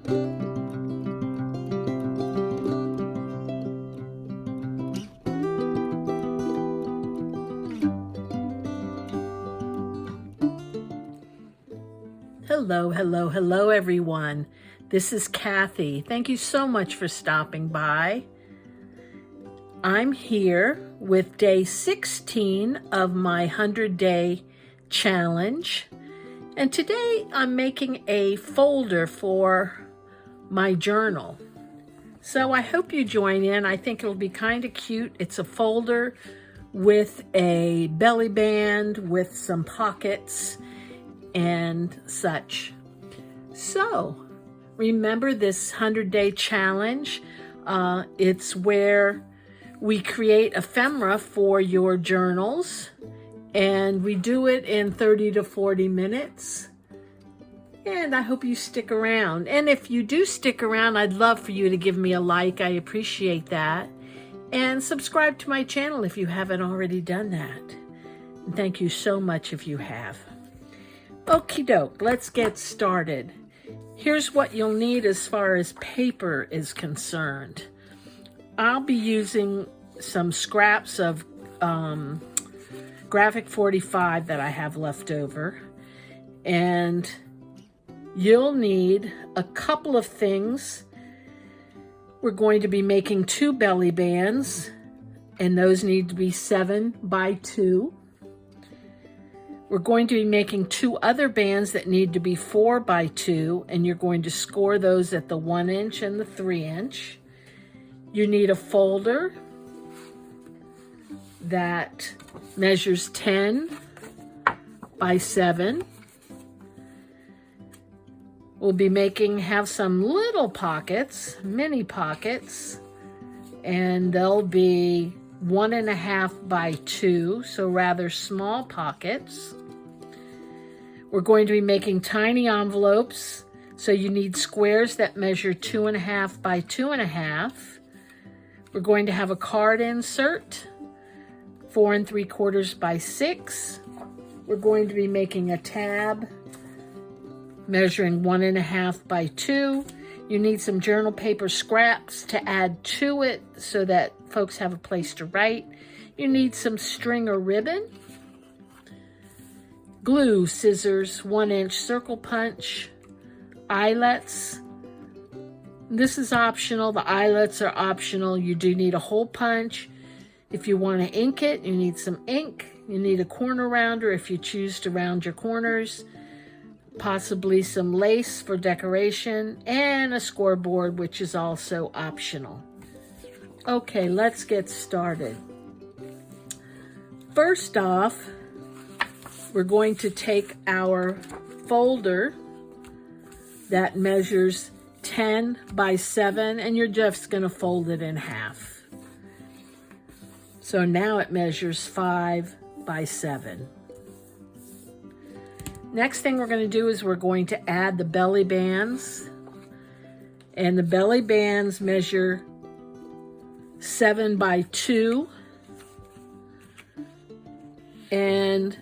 Hello, hello, hello, everyone. This is Kathy. Thank you so much for stopping by. I'm here with day 16 of my 100-day challenge. And today I'm making a folder for my journal. So I hope you join in. I think it'll be kind of cute. It's a folder with a belly band with some pockets and such. So remember this 100-day challenge. It's where we create ephemera for your journals, and we do it in 30 to 40 minutes. And I hope you stick around. And if you do stick around, I'd love for you to give me a like. I appreciate that. And subscribe to my channel if you haven't already done that. And thank you so much if you have. Okie doke, let's get started. Here's what you'll need as far as paper is concerned. I'll be using some scraps of graphic 45 that I have left over. And you'll need a couple of things. We're going to be making 2 belly bands, and those need to be 7 by 2. We're going to be making 2 other bands that need to be 4 by 2, and you're going to score those at the 1 inch and the 3 inch. You need a folder that measures 10 by 7. We'll have some little pockets, mini pockets, and they'll be 1.5 by 2, so rather small pockets. We're going to be making tiny envelopes, so you need squares that measure 2.5 by 2.5. We're going to have a card insert, 4 3/4 by 6. We're going to be making a tab measuring 1.5 by 2. You need some journal paper scraps to add to it so that folks have a place to write. You need some string or ribbon, glue, scissors, 1 inch circle punch, eyelets. This is optional. The eyelets are optional. You do need a hole punch. If you want to ink it, you need some ink. You need a corner rounder if you choose to round your corners. Possibly some lace for decoration, and a scoreboard, which is also optional. Okay, let's get started. First off, we're going to take our folder that measures 10 by 7, and you're just going to fold it in half. So now it measures 5 by 7. Next thing we're going to do is we're going to add the belly bands. And the belly bands measure 7 by 2. And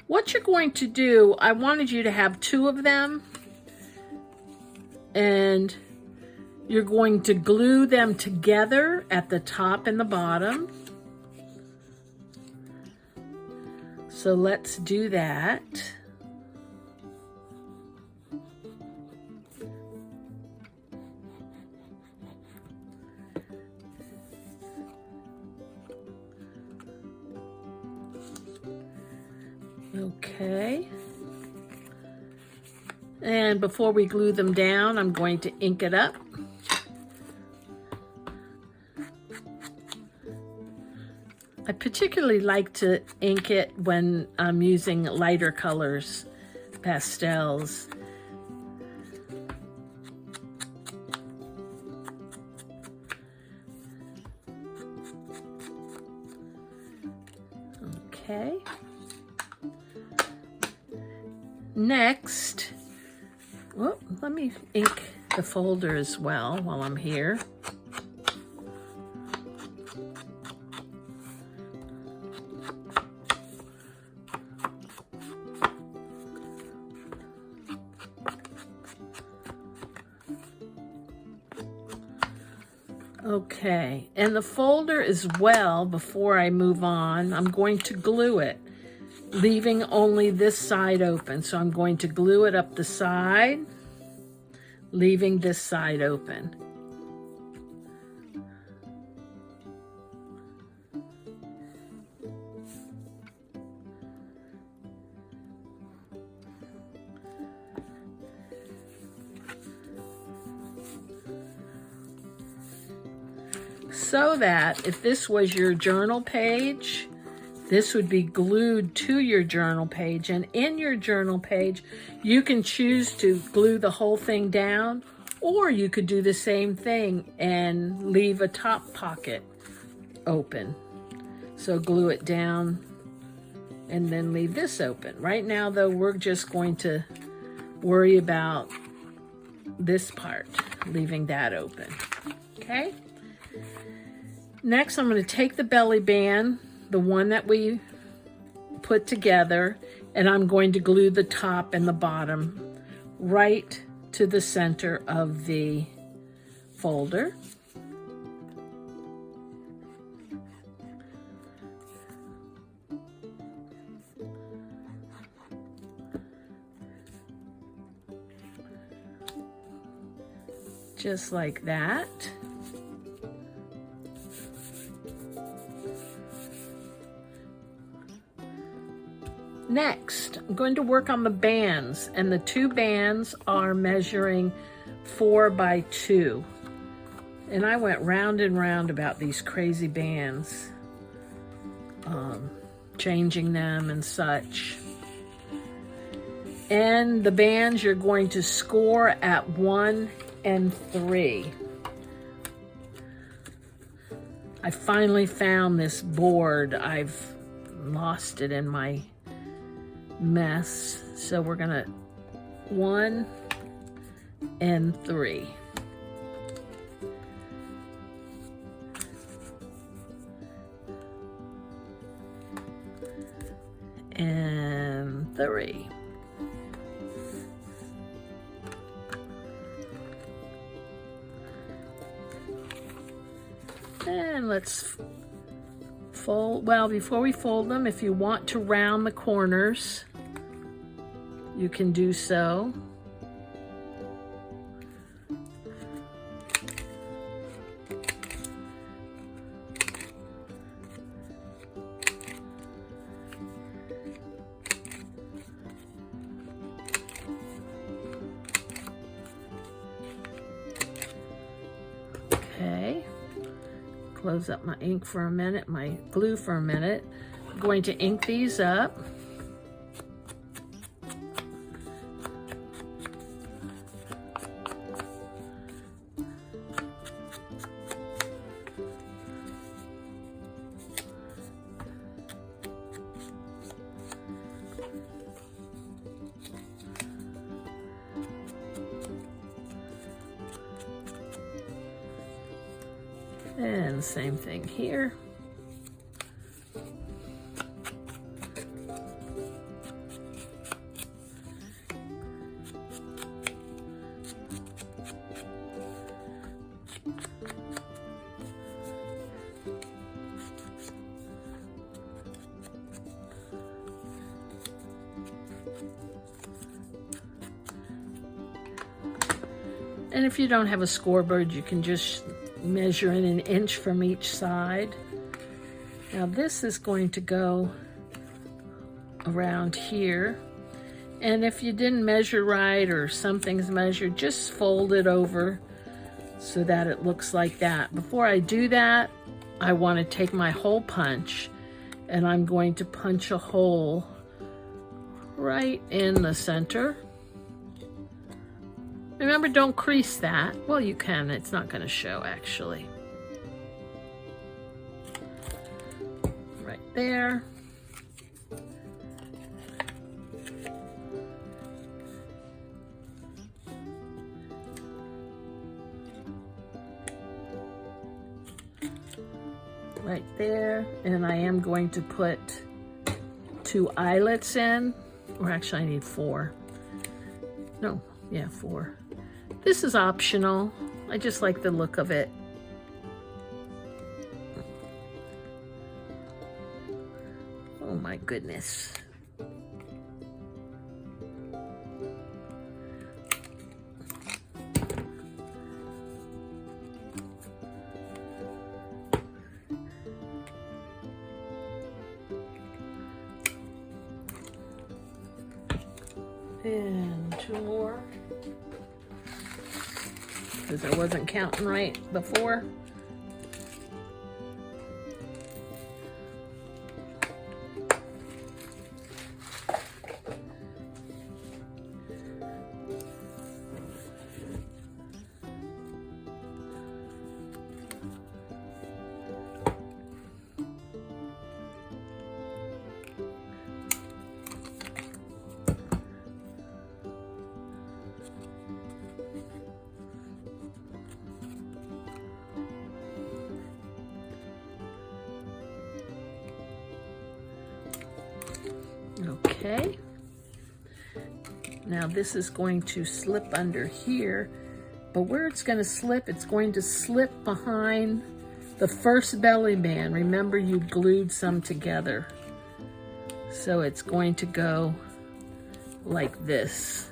what you're going to do, I wanted you to have 2 of them. And you're going to glue them together at the top and the bottom. So let's do that. Okay, and before we glue them down, I'm going to ink it up. I particularly like to ink it when I'm using lighter colors, pastels. Okay. Next, well, let me ink the folder as well while I'm here. Okay, and the folder as well, before I move on, I'm going to glue it, leaving only this side open. So I'm going to glue it up the side, leaving this side open. So that if this was your journal page, this would be glued to your journal page, and in your journal page, you can choose to glue the whole thing down, or you could do the same thing and leave a top pocket open. So glue it down and then leave this open. Right now though, we're just going to worry about this part, leaving that open, okay? Next, I'm going to take the belly band, the one that we put together, and I'm going to glue the top and the bottom right to the center of the folder. Just like that. Next, I'm going to work on the bands, and the two bands are measuring 4 by 2. And I went round and round about these crazy bands, changing them and such. And the bands you're going to score at 1 and 3. I finally found this board. I've lost it in my mess. So we're gonna 1 and 3. And 3. And let's fold. Well, before we fold them, if you want to round the corners, you can do so. Okay. Close up my ink for a minute, my glue for a minute. I'm going to ink these up. And same thing here. And if you don't have a scoreboard, you can just measure in an inch from each side. Now this is going to go around here. And if you didn't measure right or something's measured, just fold it over so that it looks like that. Before I do that, I want to take my hole punch and I'm going to punch a hole right in the center. Remember, don't crease that. Well, you can. It's not going to show, actually. Right there. Right there. And I am going to put 2 eyelets in. Or actually, I need 4. No, yeah, 4. This is optional. I just like the look of it. goodness. And 2 more, because I wasn't counting right before. Okay, now this is going to slip under here, but where it's going to slip, it's going to slip behind the first belly band. Remember, you glued some together. So it's going to go like this.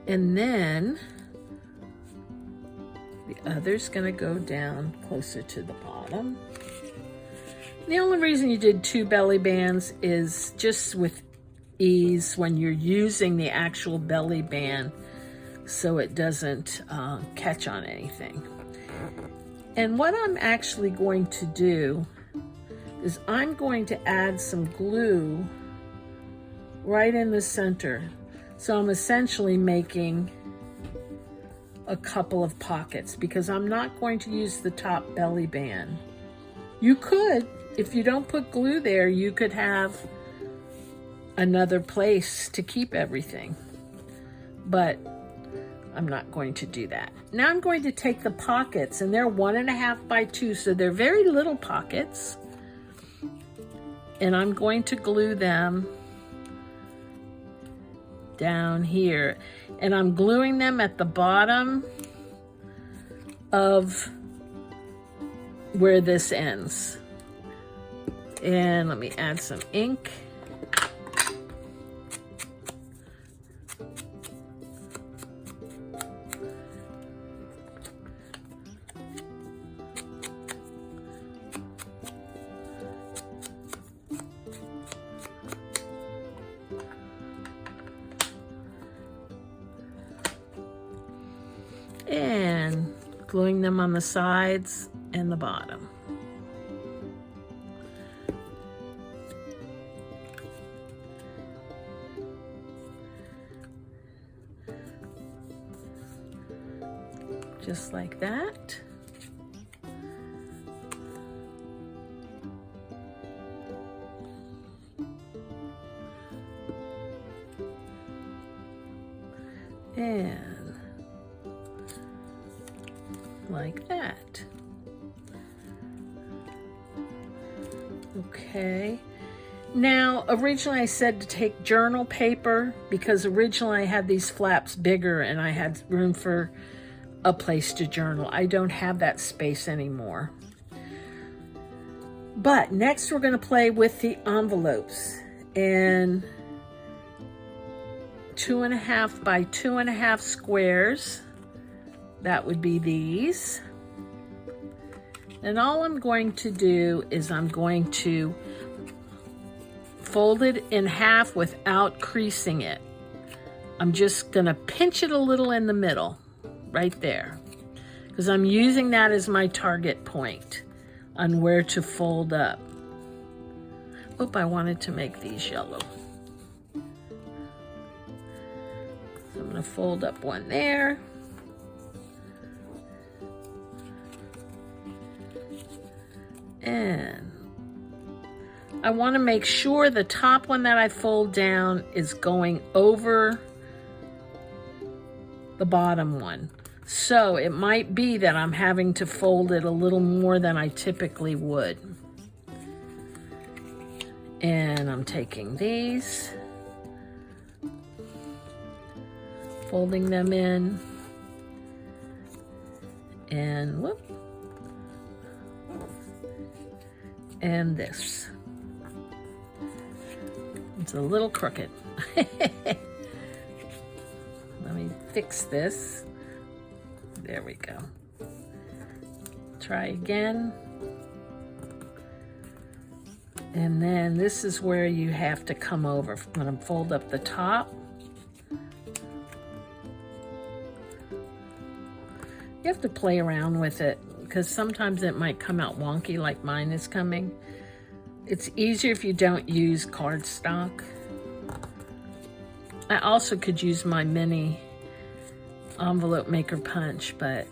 And then the other's going to go down closer to the bottom. The only reason you did 2 belly bands is just with ease when you're using the actual belly band, so it doesn't catch on anything. And what I'm actually going to do is I'm going to add some glue right in the center. So I'm essentially making a couple of pockets because I'm not going to use the top belly band. You could, if you don't put glue there, you could have another place to keep everything, but I'm not going to do that. Now I'm going to take the pockets, and they're 1.5 by 2, so they're very little pockets, and I'm going to glue them down here, and I'm gluing them at the bottom of where this ends. And let me add some ink. And gluing them on the sides and the bottom. Just like that. And like that. Okay. Now, originally I said to take journal paper because originally I had these flaps bigger and I had room for a place to journal. I don't have that space anymore. But next we're going to play with the envelopes, and 2.5 by 2.5 squares. That would be these. And all I'm going to do is I'm going to fold it in half without creasing it. I'm just going to pinch it a little in the middle, right there, because I'm using that as my target point on where to fold up. Oop, I wanted to make these yellow. So I'm going to fold up one there. And I want to make sure the top one that I fold down is going over the bottom one. So it might be that I'm having to fold it a little more than I typically would. And I'm taking these, folding them in, and whoop, and this. It's a little crooked. Let me fix this. There we go. Try again. And then this is where you have to come over. I'm going to fold up the top. You have to play around with it because sometimes it might come out wonky like mine is coming. It's easier if you don't use cardstock. I also could use my mini envelope maker punch, but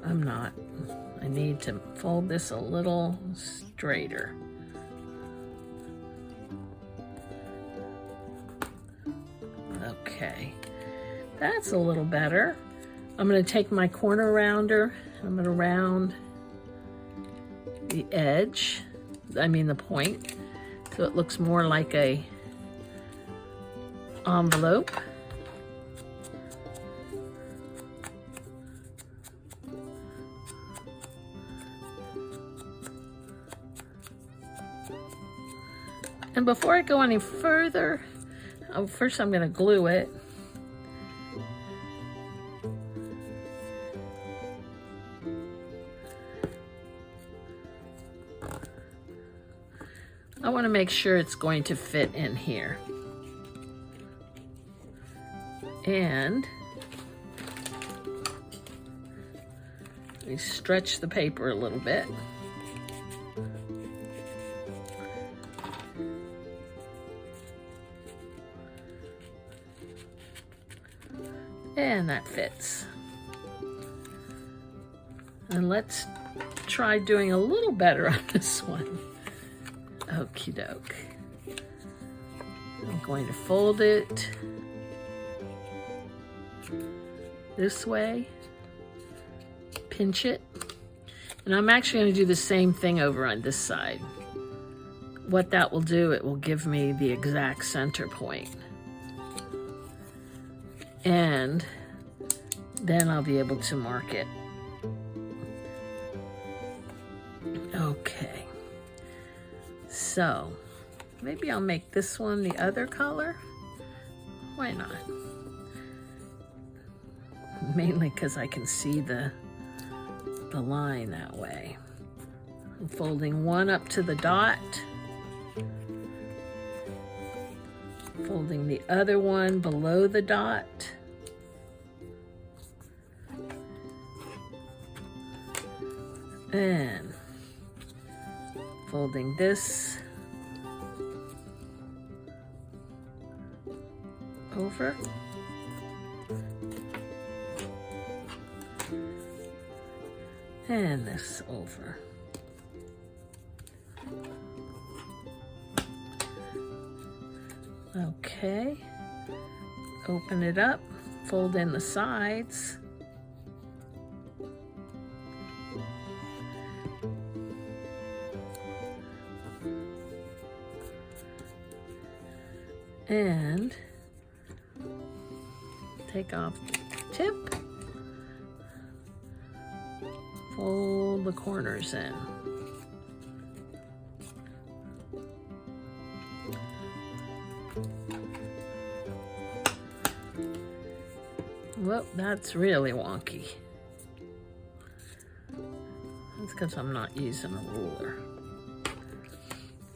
I'm not. I need to fold this a little straighter. Okay, that's a little better. I'm going to take my corner rounder. I'm going to round the edge, the point, so it looks more like a envelope. And before I go any further, first I'm going to glue it. I want to make sure it's going to fit in here. And we stretch the paper a little bit. And that fits. And let's try doing a little better on this one. Okie doke. I'm going to fold it this way, pinch it, and I'm actually going to do the same thing over on this side. What that will do, it will give me the exact center point. And then I'll be able to mark it. Okay. So, maybe I'll make this one the other color. Why not? Mainly because I can see the line that way. I'm folding one up to the dot. Folding the other one below the dot. And folding this over. And this over. Okay, open it up, fold in the sides. And take off the tip, fold the corners in. Well, that's really wonky. That's because I'm not using a ruler.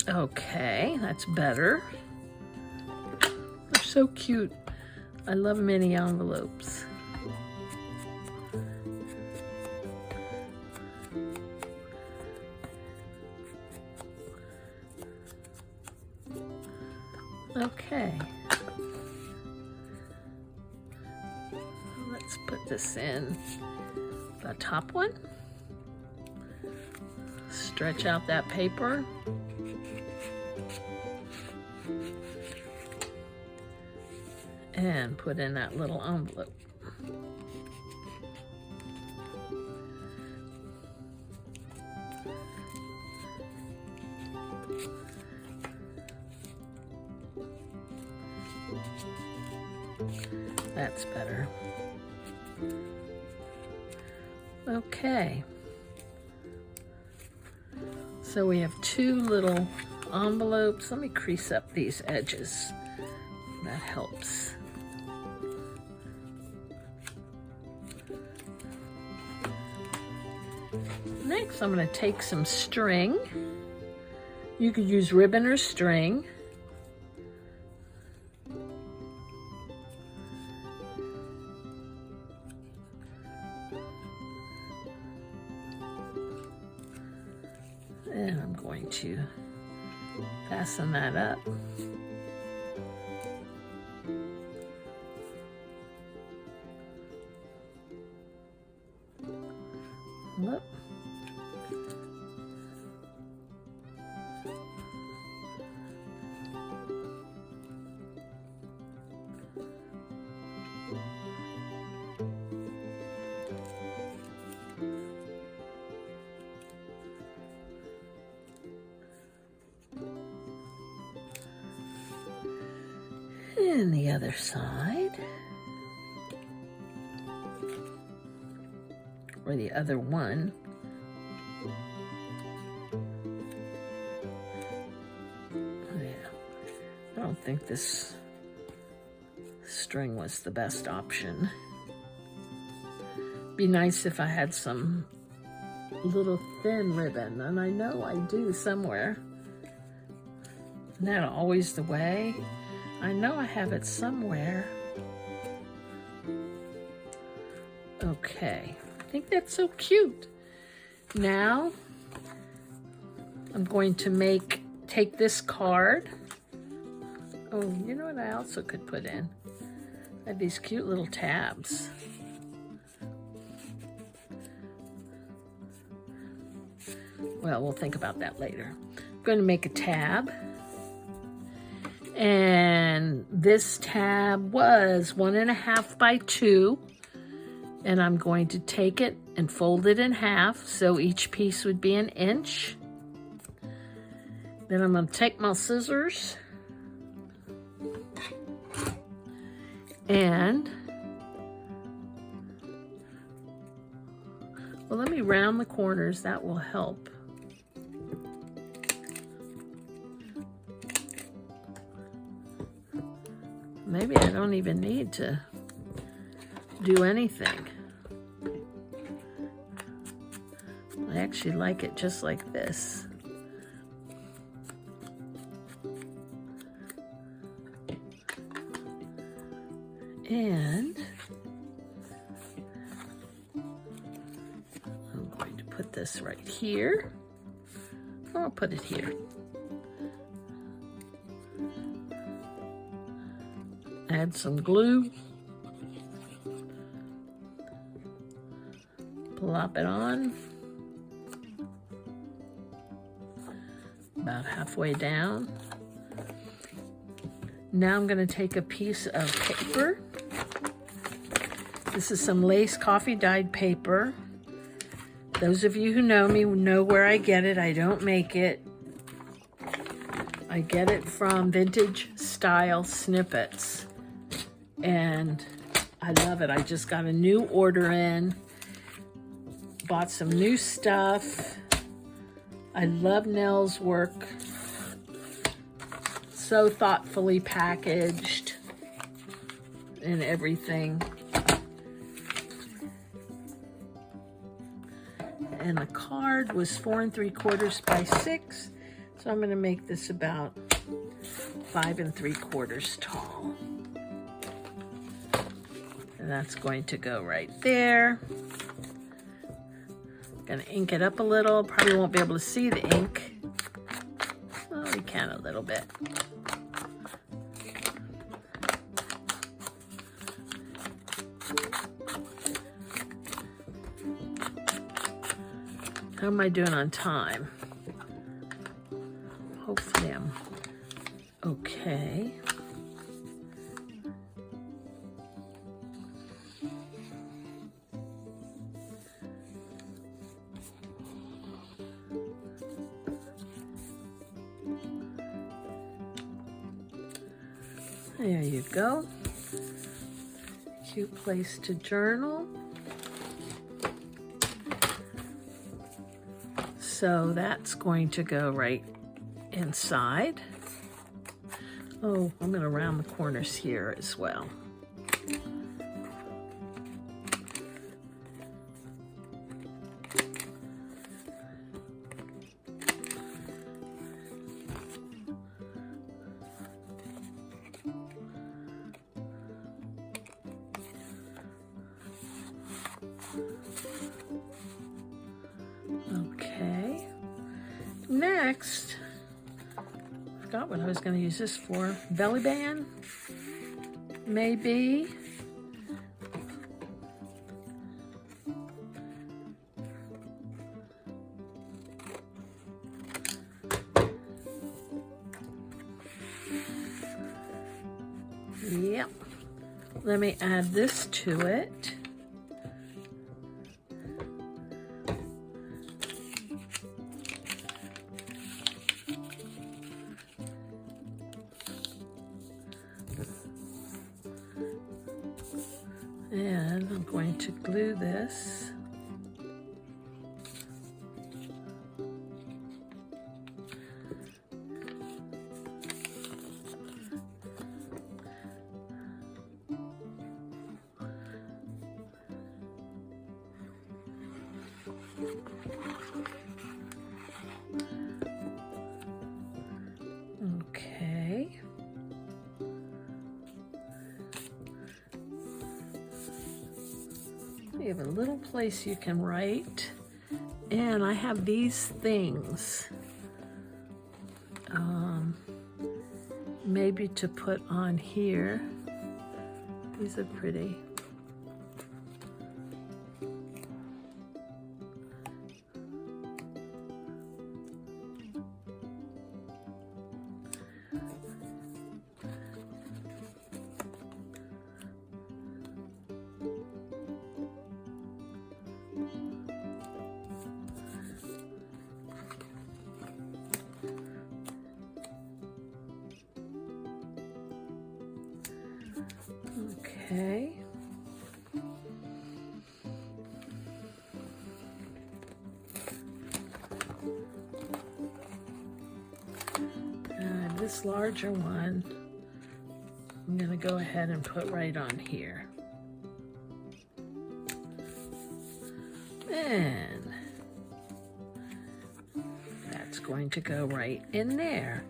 Okay, that's better. They're so cute. I love mini envelopes. Okay. Let's put this in the top one. Stretch out that paper. And put in that little envelope. That's better. Okay. So we have two little envelopes. Let me crease up these edges. That helps. Next, I'm going to take some string. You could use ribbon or string. And I'm going to fasten that up. Whoop. And the other side, or the other one. Yeah, I don't think this string was the best option. Be nice if I had some little thin ribbon, and I know I do somewhere. Isn't that always the way? I know I have it somewhere. Okay, I think that's so cute. Now, I'm going to take this card. Oh, you know what I also could put in? I have these cute little tabs. Well, we'll think about that later. I'm going to make a tab. And this tab was 1.5 by 2. And I'm going to take it and fold it in half, so each piece would be 1 inch. Then I'm going to take my scissors and, well, let me round the corners. That will help. Maybe I don't even need to do anything. I actually like it just like this. And I'm going to put this right here. I'll put it here. Add some glue. Plop it on. About halfway down. Now I'm going to take a piece of paper. This is some lace coffee dyed paper. Those of you who know me know where I get it. I don't make it. I get it from Vintage Style Snippets. And I love it. I just got a new order in. Bought some new stuff. I love Nell's work. So thoughtfully packaged and everything. And the card was 4 3/4 by 6. So I'm going to make this about 5 3/4 tall. And that's going to go right there. Gonna ink it up a little. Probably won't be able to see the ink. Well, we can a little bit. How am I doing on time? Hopefully I'm okay. There you go. Cute place to journal. So that's going to go right inside. Oh, I'm going to round the corners here as well. Okay, next, I forgot what I was going to use this for. Bellyband, maybe. Yep, let me add this to it. And I'm going to glue this. Okay. You have a little place you can write, and I have these things maybe to put on here. These are pretty. Okay. And this larger one, I'm going to go ahead and put right on here. And that's going to go right in there.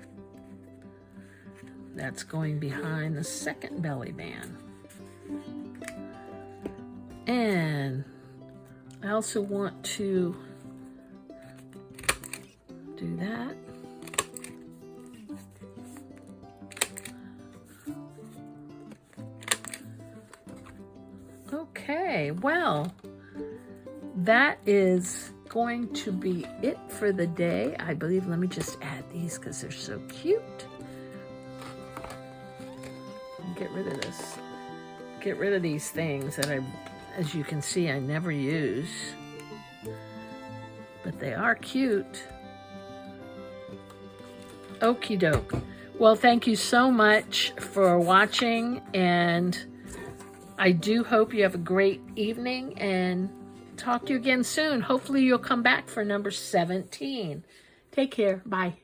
That's going behind the second belly band. And I also want to do that. Okay, well, that is going to be it for the day, I believe. Let me just add these because they're so cute. Get rid of this. Get rid of these things that as you can see, I never use. But they are cute. Okie doke. Well, thank you so much for watching, and I do hope you have a great evening, and talk to you again soon. Hopefully you'll come back for number 17. Take care. Bye.